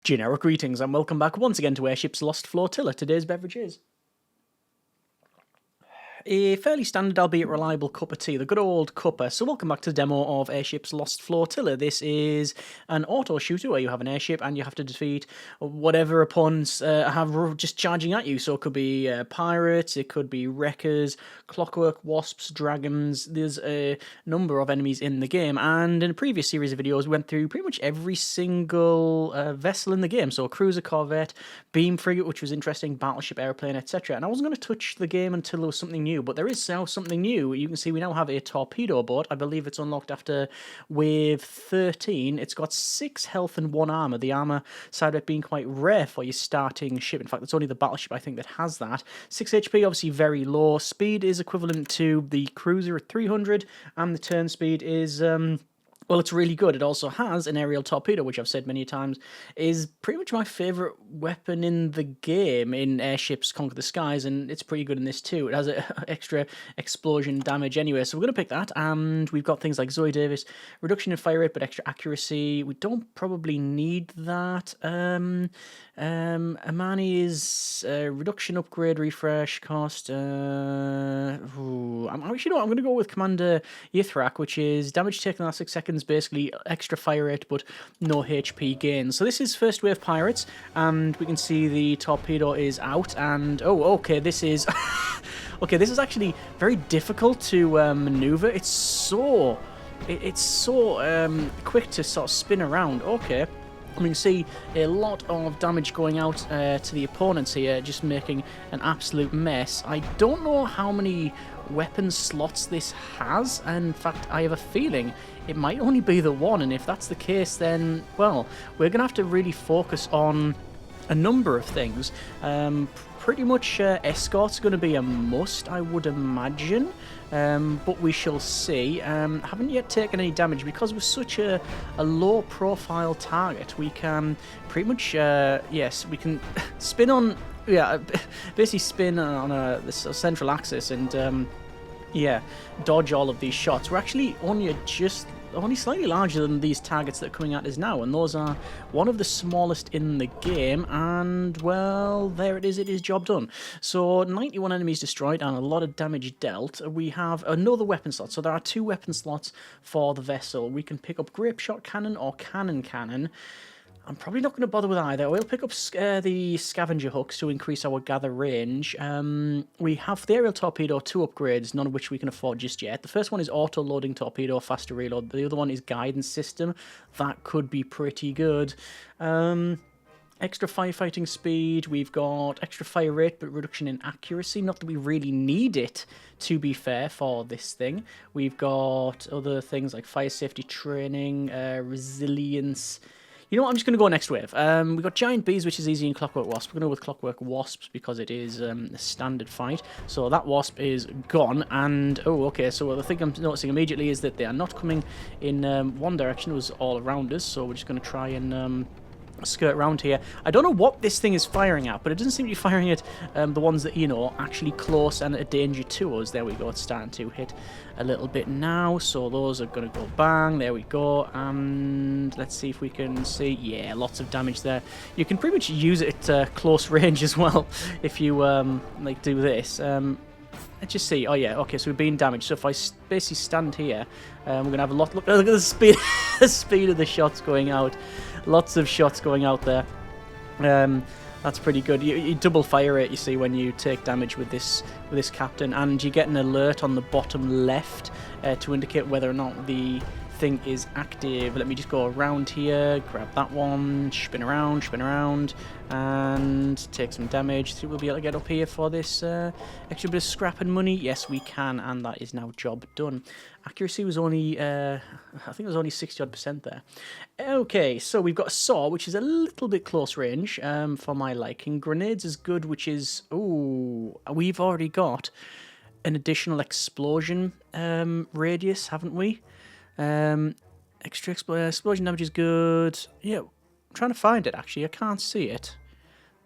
Generic greetings and welcome back once again to Airships Lost Flotilla. Today's beverage is a fairly standard, albeit reliable cup of tea, the good old cuppa. So welcome back to the demo of Airships Lost Flotilla. This is an auto shooter where you have an airship and you have to defeat whatever opponents have just charging at you. So it could be pirates, it could be wreckers, clockwork, wasps, dragons. There's a number of enemies in the game, and in a previous series of videos we went through pretty much every single vessel in the game. So a cruiser, corvette, beam frigate, which was interesting, battleship, airplane, etc. And I wasn't going to touch the game until there was something new, but there is now something new. You can see we now have a torpedo boat. I believe it's unlocked after wave 13. It's got 6 health and 1 armor. The armor side of it being quite rare for your starting ship. In fact, it's only the battleship I think that has that. 6 HP, obviously very low. Speed is equivalent to the cruiser at 300, and the turn speed is well, it's really good. It also has an aerial torpedo, which I've said many times is pretty much my favourite weapon in the game in Airships Conquer the Skies, and it's pretty good in this too. It has extra explosion damage anyway, so we're going to pick that. And we've got things like Zoe Davis, reduction in fire rate but extra accuracy. We don't probably need that. Amani is reduction, upgrade, refresh, cost. I'm going to go with Commander Yithrak, which is damage taken in the last 6 seconds, basically extra fire rate but no HP gain. So this is first wave pirates, and we can see the torpedo is out. And oh, okay, this is okay. This is actually very difficult to maneuver. It's so quick to sort of spin around. Okay. We can see a lot of damage going out to the opponents here, just making an absolute mess. I don't know how many weapon slots this has, and in fact I have a feeling it might only be the one, and if that's the case then, well, we're going to have to really focus on a number of things. Pretty much escort's going to be a must, I would imagine, but we shall see. Haven't yet taken any damage because we're such a low profile target. We can pretty much, yes, we can spin on, yeah, basically spin on this central axis and yeah, dodge all of these shots. We're actually only slightly larger than these targets that are coming at us now, and those are one of the smallest in the game, and well, there it is job done. So 91 enemies destroyed and a lot of damage dealt. We have another weapon slot, so there are 2 weapon slots for the vessel. We can pick up grape shot cannon or cannon. I'm probably not going to bother with either. We'll pick up the scavenger hooks to increase our gather range. We have the aerial torpedo, 2 upgrades, none of which we can afford just yet. The first one is auto-loading torpedo, faster reload. The other one is guidance system. That could be pretty good. Extra firefighting speed. We've got extra fire rate, but reduction in accuracy. Not that we really need it, to be fair, for this thing. We've got other things like fire safety training, resilience. You know what, I'm just going to go next wave. We've got Giant Bees, which is easy, in Clockwork Wasp. We're going to go with Clockwork Wasps because it is a standard fight. So that Wasp is gone, and oh, okay, so the thing I'm noticing immediately is that they are not coming in one direction. It was all around us, so we're just going to try and skirt around here. I don't know what this thing is firing at, but it doesn't seem to be firing at the ones that, you know, actually close and a danger to us. There we go, it's starting to hit a little bit now, so those are going to go bang. There we go, and let's see if we can see. Yeah, lots of damage there. You can pretty much use it at close range as well if you like do this. Let's just see. Oh yeah, okay, so we're being damaged. So if I basically stand here, we're going to have a lot. Look at the speed, the speed of the shots going out. Lots of shots going out there. That's pretty good. You double fire rate, you see, when you take damage with this captain, and you get an alert on the bottom left to indicate whether or not the thing is active. Let me just go around here, grab that one, spin around, and take some damage. See if we'll be able to get up here for this extra bit of scrap and money. Yes, we can, and that is now job done. Accuracy was only, I think it was only 60% there. Okay, so we've got a saw, which is a little bit close range for my liking. Grenades is good, which is, ooh, we've already got an additional explosion radius, haven't we? Extra explosion damage is good. Yeah, I'm trying to find it, actually. I can't see it.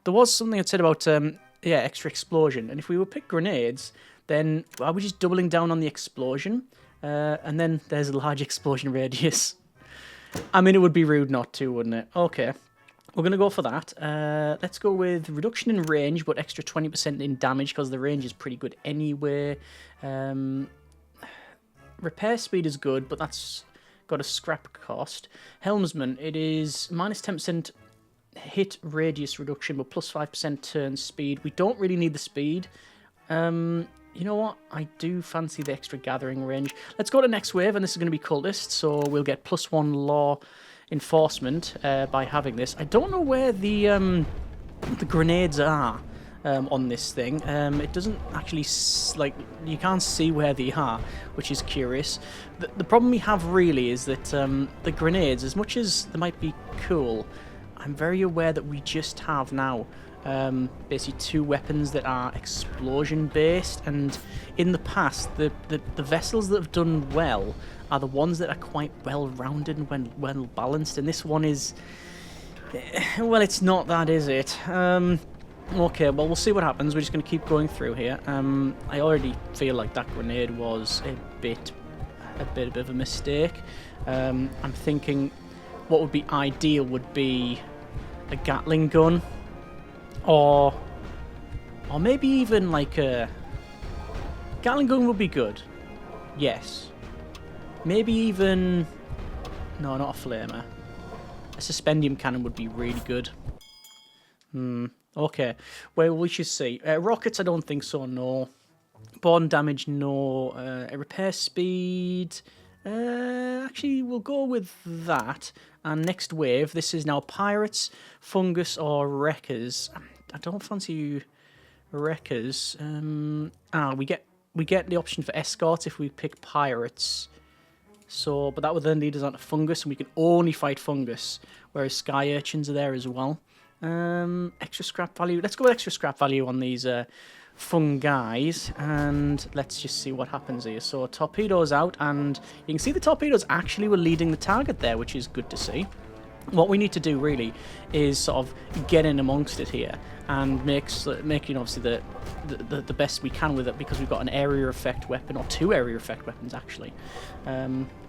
There was something that said about, yeah, extra explosion. And if we would pick grenades, then are we just doubling down on the explosion? And then there's a large explosion radius. I mean, it would be rude not to, wouldn't it? Okay. We're going to go for that. Let's go with reduction in range, but extra 20% in damage, because the range is pretty good anyway. Repair speed is good, but that's got a scrap cost. Helmsman, it is minus 10% hit radius reduction, but plus 5% turn speed. We don't really need the speed. You know what? I do fancy the extra gathering range. Let's go to next wave, and this is going to be cultist, so we'll get +1 law enforcement by having this. I don't know where the grenades are on this thing. It doesn't actually, you can't see where they are, which is curious. The problem we have really is that the grenades, as much as they might be cool, I'm very aware that we just have now basically 2 weapons that are explosion based, and in the past the vessels that have done well are the ones that are quite well rounded and well balanced, and this one is, well, it's not that, is it? Okay, well, we'll see what happens. We're just going to keep going through here. I already feel like that grenade was a bit of a mistake. I'm thinking what would be ideal would be a Gatling gun, or maybe even like a Gatling gun would be good. Yes. Maybe even, no, not a flamer. A suspendium cannon would be really good. Okay. Well, we should see. Rockets, I don't think so, no. Born damage, no. Repair speed, actually, we'll go with that. And next wave, this is now pirates, fungus, or wreckers. I don't fancy wreckers. We get the option for escorts if we pick pirates. So, but that would then lead us on to fungus, and we can only fight fungus, whereas sky urchins are there as well. Extra scrap value. Let's go with extra scrap value on these fungi, and let's just see what happens here. So torpedoes out, and you can see the torpedoes actually were leading the target there, which is good to see. What we need to do really is sort of get in amongst it here and make obviously the best we can with it, because we've got an area effect weapon, or 2 area effect weapons actually.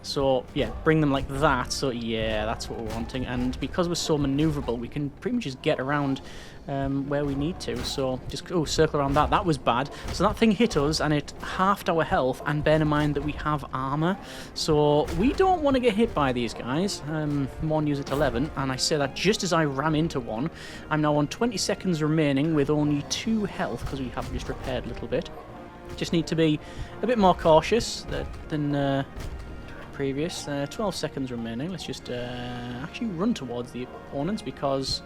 So yeah, bring them like that. So yeah, that's what we're wanting, and because we're so maneuverable, we can pretty much just get around where we need to. So just circle around that. That was bad. So that thing hit us and it halved our health, and bear in mind that we have armor, so we don't want to get hit by these guys. One use at 11, and I say that just as I ram into one. I'm now on 20 seconds remaining with only 2 health, because we have just repaired a little bit. Just need to be a bit more cautious than previous. 12 seconds remaining. Let's just actually run towards the opponents, because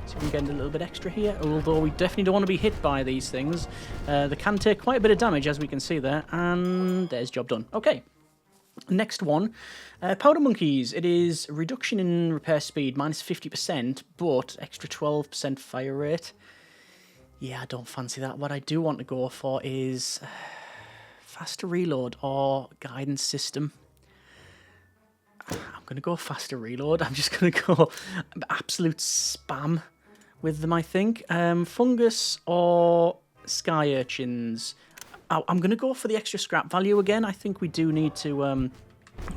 see if we can get a little bit extra here, although we definitely don't want to be hit by these things. They can take quite a bit of damage, as we can see there, and there's job done. Okay, next one, powder monkeys. It is reduction in repair speed, minus 50%, but extra 12% fire rate. Yeah, I don't fancy that. What I do want to go for is faster reload or guidance system. I'm going to go faster reload. I'm just going to go absolute spam with them, I think. Fungus or sky urchins. I'm going to go for the extra scrap value again. I think we do need to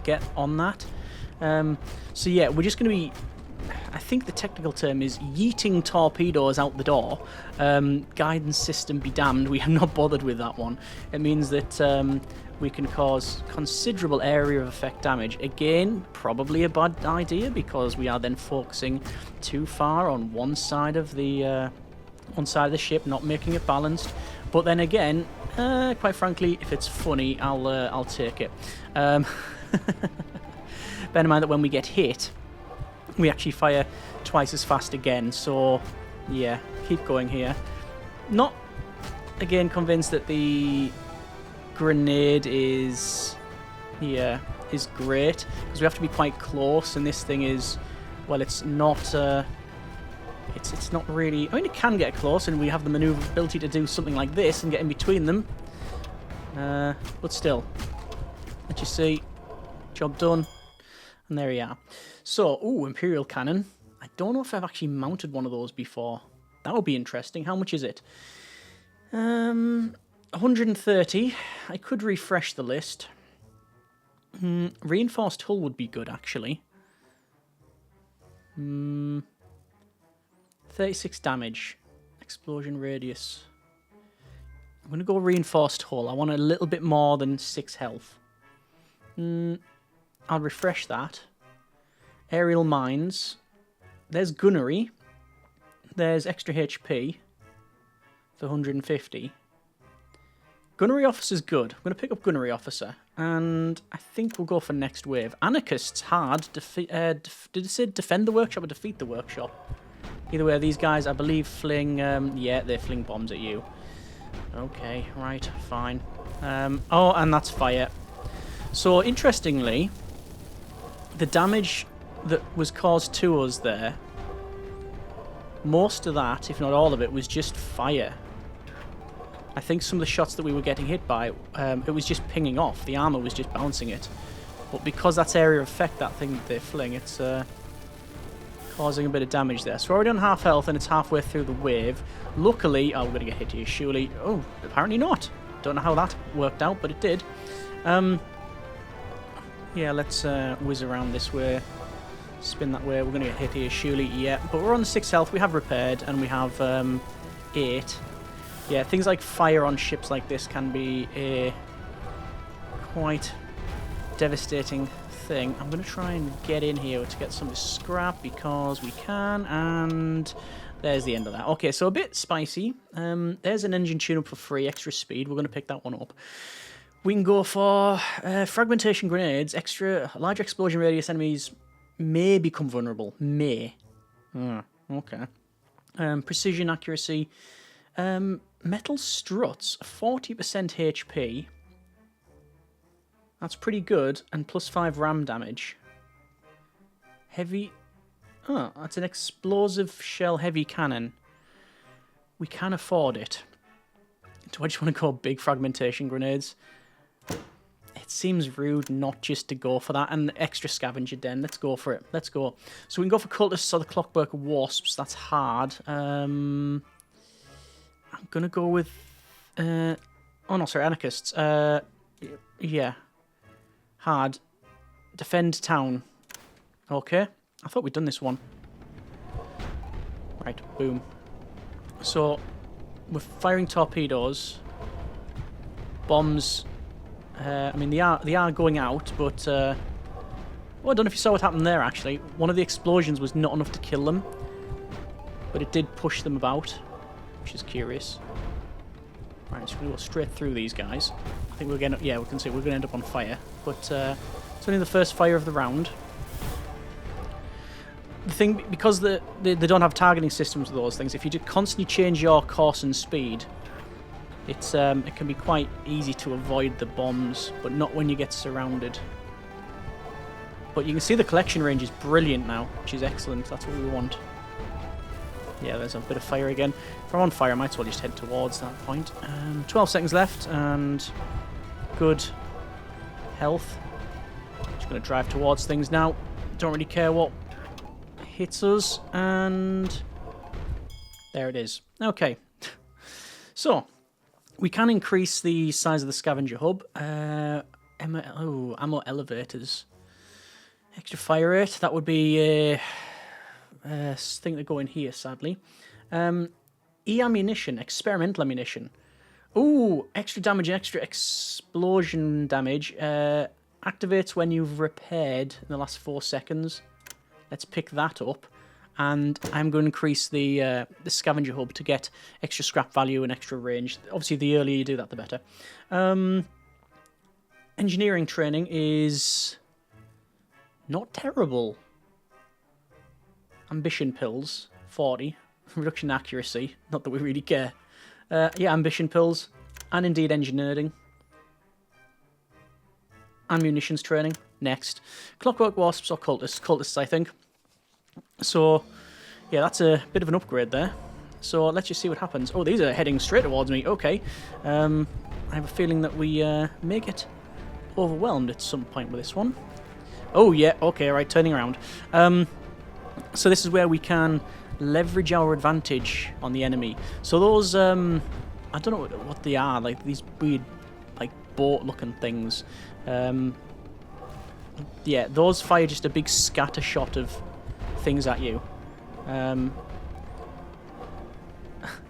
get on that. So yeah, we're just going to be, I think the technical term is yeeting torpedoes out the door. Guidance system be damned, we have not bothered with that one. It means that we can cause considerable area of effect damage. Again, probably a bad idea, because we are then focusing too far on one side of the ship, not making it balanced. But then again, quite frankly, if it's funny, I'll take it. Bear in mind that when we get hit, we actually fire twice as fast again. So yeah, keep going here. Not again convinced that the grenade is great, because we have to be quite close, and this thing is, well, it's not it's not really, I mean, it can get close, and we have the maneuverability to do something like this and get in between them, but still, let's just see, job done, and there we are. So, Imperial Cannon. I don't know if I've actually mounted one of those before. That would be interesting. How much is it? 130. I could refresh the list. Reinforced hull would be good, actually. 36 damage. Explosion radius. I'm going to go reinforced hull. I want a little bit more than 6 health. I'll refresh that. Aerial mines. There's gunnery. There's extra HP for 150. Gunnery officer's good. I'm going to pick up gunnery officer. And I think we'll go for next wave. Anarchists hard. Did it say defend the workshop or defeat the workshop? Either way, these guys, I believe, fling... yeah, they fling bombs at you. Okay, right, fine. Oh, and that's fire. So, interestingly, the damage that was caused to us there, most of that, if not all of it, was just fire. I think some of the shots that we were getting hit by, it was just pinging off. The armour was just bouncing it. But because that's area of effect, that thing that they fling, it's causing a bit of damage there. So we're already on half health and it's halfway through the wave. Luckily, oh, we're going to get hit here, surely. Oh, apparently not. Don't know how that worked out, but it did. Yeah, let's whiz around this way. Spin that way. We're going to get hit here, surely. Yeah, but we're on 6 health. We have repaired and we have 8. Yeah, things like fire on ships like this can be a quite devastating thing. I'm going to try and get in here to get some of this scrap because we can, and there's the end of that. Okay, so a bit spicy. There's an engine tune-up for free, extra speed. We're going to pick that one up. We can go for fragmentation grenades. Extra large explosion radius enemies may become vulnerable. May. Okay. Precision accuracy. Metal struts, 40% HP. That's pretty good, and plus 5 ram damage. Heavy... Oh, that's an explosive shell heavy cannon. We can afford it. Do I just want to go big fragmentation grenades? It seems rude not just to go for that. And extra scavenger den. Let's go for it. Let's go. So we can go for cultists or the clockwork wasps. That's hard. I'm going to go with... oh, no, sorry, anarchists. Yeah. Hard. Defend town. Okay. I thought we'd done this one. Right, boom. So, we're firing torpedoes. Bombs. I mean, they are going out, but... well, I don't know if you saw what happened there, actually. One of the explosions was not enough to kill them. But it did push them about, which is curious. Right, so we're going to go straight through these guys. I think we're going to... Yeah, we can see we're going to end up on fire. But it's only the first fire of the round. The thing, because they don't have targeting systems with those things, if you just constantly change your course and speed, it can be quite easy to avoid the bombs, but not when you get surrounded. But you can see the collection range is brilliant now, which is excellent. That's what we want. Yeah, there's a bit of fire again. If I'm on fire, I might as well just head towards that point. 12 seconds left, and good health. Just going to drive towards things now. Don't really care what hits us, and there it is. Okay. So, we can increase the size of the scavenger hub. Ammo elevators. Extra fire rate. That would be a thing that go in here, sadly. E-ammunition, experimental ammunition. Ooh, extra damage and extra explosion damage. Activates when you've repaired in the last 4 seconds. Let's pick that up. And I'm going to increase the scavenger hub to get extra scrap value and extra range. Obviously, the earlier you do that, the better. Engineering training is not terrible. Ambition pills, 40. Reduction in accuracy, not that we really care. Yeah, ambition pills. And indeed engineering. And munitions training, next. Clockwork wasps or cultists? Cultists, I think. So, yeah, that's a bit of an upgrade there. So, let's just see what happens. Oh, these are heading straight towards me. Okay. I have a feeling that we may get overwhelmed at some point with this one. Oh, yeah, okay, right, turning around. So this is where we can leverage our advantage on the enemy. So those, I don't know what they are, like these weird, like, boat-looking things. Yeah, those fire just a big scatter shot of things at you.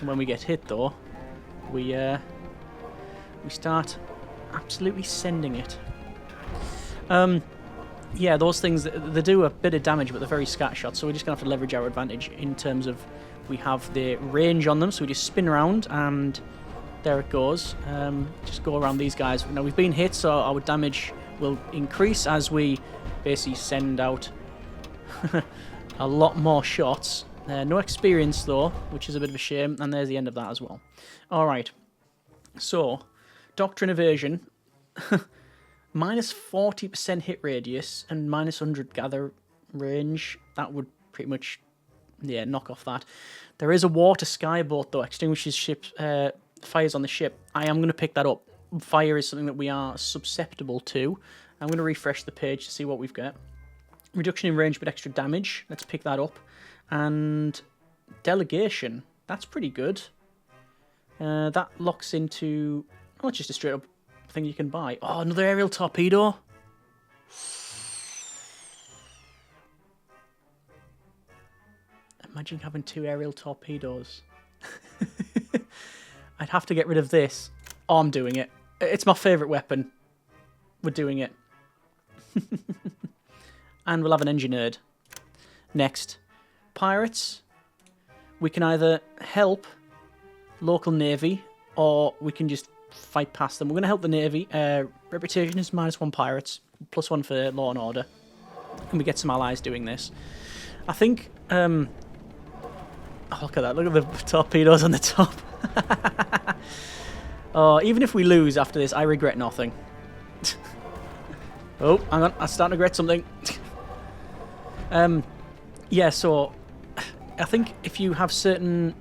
And when we get hit, though, we start absolutely sending it. Yeah, those things, they do a bit of damage, but they're very scattershot, so we're just going to have to leverage our advantage in terms of we have the range on them, so we just spin around, and there it goes. Just go around these guys. Now, we've been hit, so our damage will increase as we basically send out a lot more shots. No experience, though, which is a bit of a shame, and there's the end of that as well. Alright, so, Doctrine Evasion... minus 40% hit radius and minus 100 gather range. That would pretty much, yeah, knock off that. There is a water skyboat, though. Extinguishes ship, fires on the ship. I am going to pick that up. Fire is something that we are susceptible to. I'm going to refresh the page to see what we've got. Reduction in range but extra damage. Let's pick that up. And delegation. That's pretty good. That locks into... Oh, it's just a straight up thing you can buy. Oh, another aerial torpedo. Imagine having 2 aerial torpedoes. I'd have to get rid of this. Oh, I'm doing it. It's my favourite weapon. We're doing it. And we'll have an engineered. Next. Pirates. We can either help local navy, or we can just fight past them. We're going to help the navy. Reputation is -1 pirates, +1 for law and order. And we get some allies doing this. I think... oh, look at that. Look at the torpedoes on the top. Oh, even if we lose after this, I regret nothing. Oh, hang on. I'm starting to regret something. Yeah, so... I think if you have certain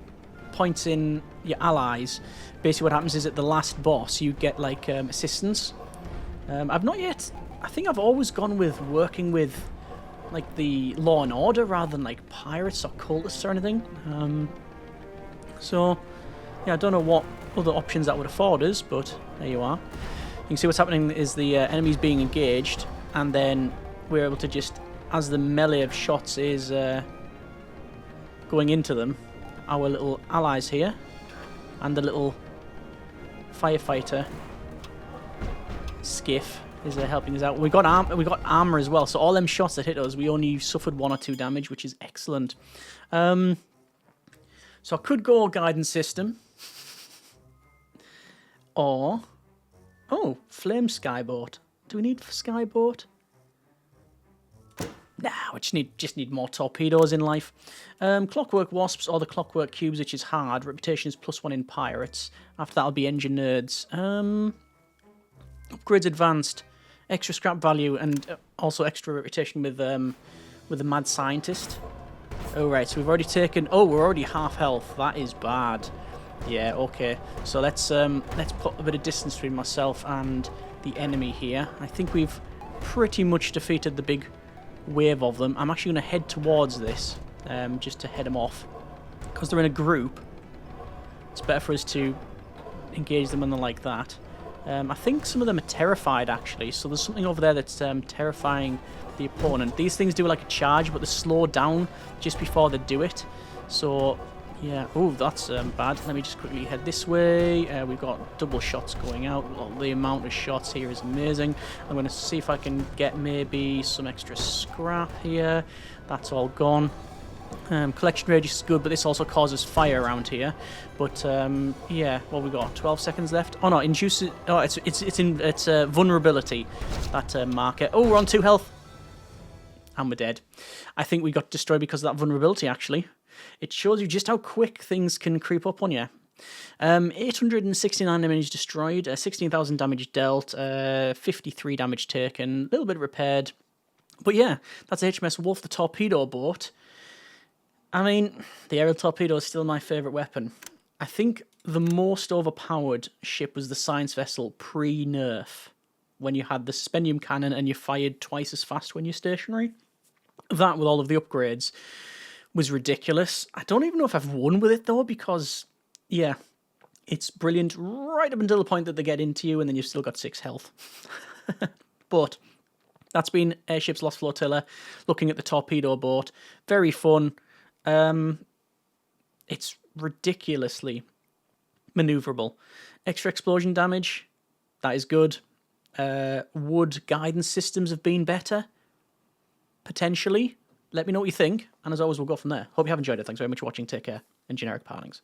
points in your allies... Basically what happens is at the last boss you get like assistance. I've not yet... I think I've always gone with working with like the law and order rather than like pirates or cultists or anything. So yeah, I don't know what other options that would afford us, but there you are. You can see what's happening is the enemies being engaged, and then we're able to just, as the melee of shots is going into them, our little allies here and the little firefighter skiff is helping us out. We got armor as well, so all them shots that hit us, we only suffered 1 or 2 damage, which is excellent. So I could go guidance system, or flame skyboat. Do we need skyboat? Nah, we just need more torpedoes in life. Clockwork wasps or the clockwork cubes, which is hard. Reputation is +1 in pirates. After that, will be engine nerds. Upgrades advanced, extra scrap value, and also extra reputation with the mad scientist. Oh right, so we've already taken. Oh, we're already half health. That is bad. Yeah, okay. So let's put a bit of distance between myself and the enemy here. I think we've pretty much defeated the big wave of them. I'm actually going to head towards this, just to head them off, because they're in a group. It's better for us to engage them when they're like that. I think some of them are terrified, actually, so there's something over there that's terrifying the opponent. These things do like a charge, but they slow down just before they do it. So yeah, oh, that's bad. Let me just quickly head this way. We've got double shots going out. Well, the amount of shots here is amazing. I'm going to see if I can get maybe some extra scrap here. That's all gone. Collection radius is good, but this also causes fire around here. But yeah, what we got? 12 seconds left. Oh no, induces. Oh, it's vulnerability. That marker. Oh, we're on 2 health, and we're dead. I think we got destroyed because of that vulnerability. Actually, it shows you just how quick things can creep up on you. 869 damage destroyed, 16,000 damage dealt, 53 damage taken, a little bit repaired. But yeah, that's HMS Wolf, the torpedo boat. I mean, the aerial torpedo is still my favourite weapon. I think the most overpowered ship was the science vessel pre-nerf, when you had the suspendium cannon and you fired twice as fast when you're stationary. That, with all of the upgrades, was ridiculous. I don't even know if I've won with it, though, because, yeah, it's brilliant right up until the point that they get into you, and then you've still got 6 health. But that's been Airships Lost Flotilla, looking at the torpedo boat. Very fun. It's ridiculously maneuverable. Extra explosion damage, that is good. Would guidance systems have been better? Potentially. Let me know what you think, and as always, we'll go from there. Hope you have enjoyed it. Thanks very much for watching. Take care, and generic partings.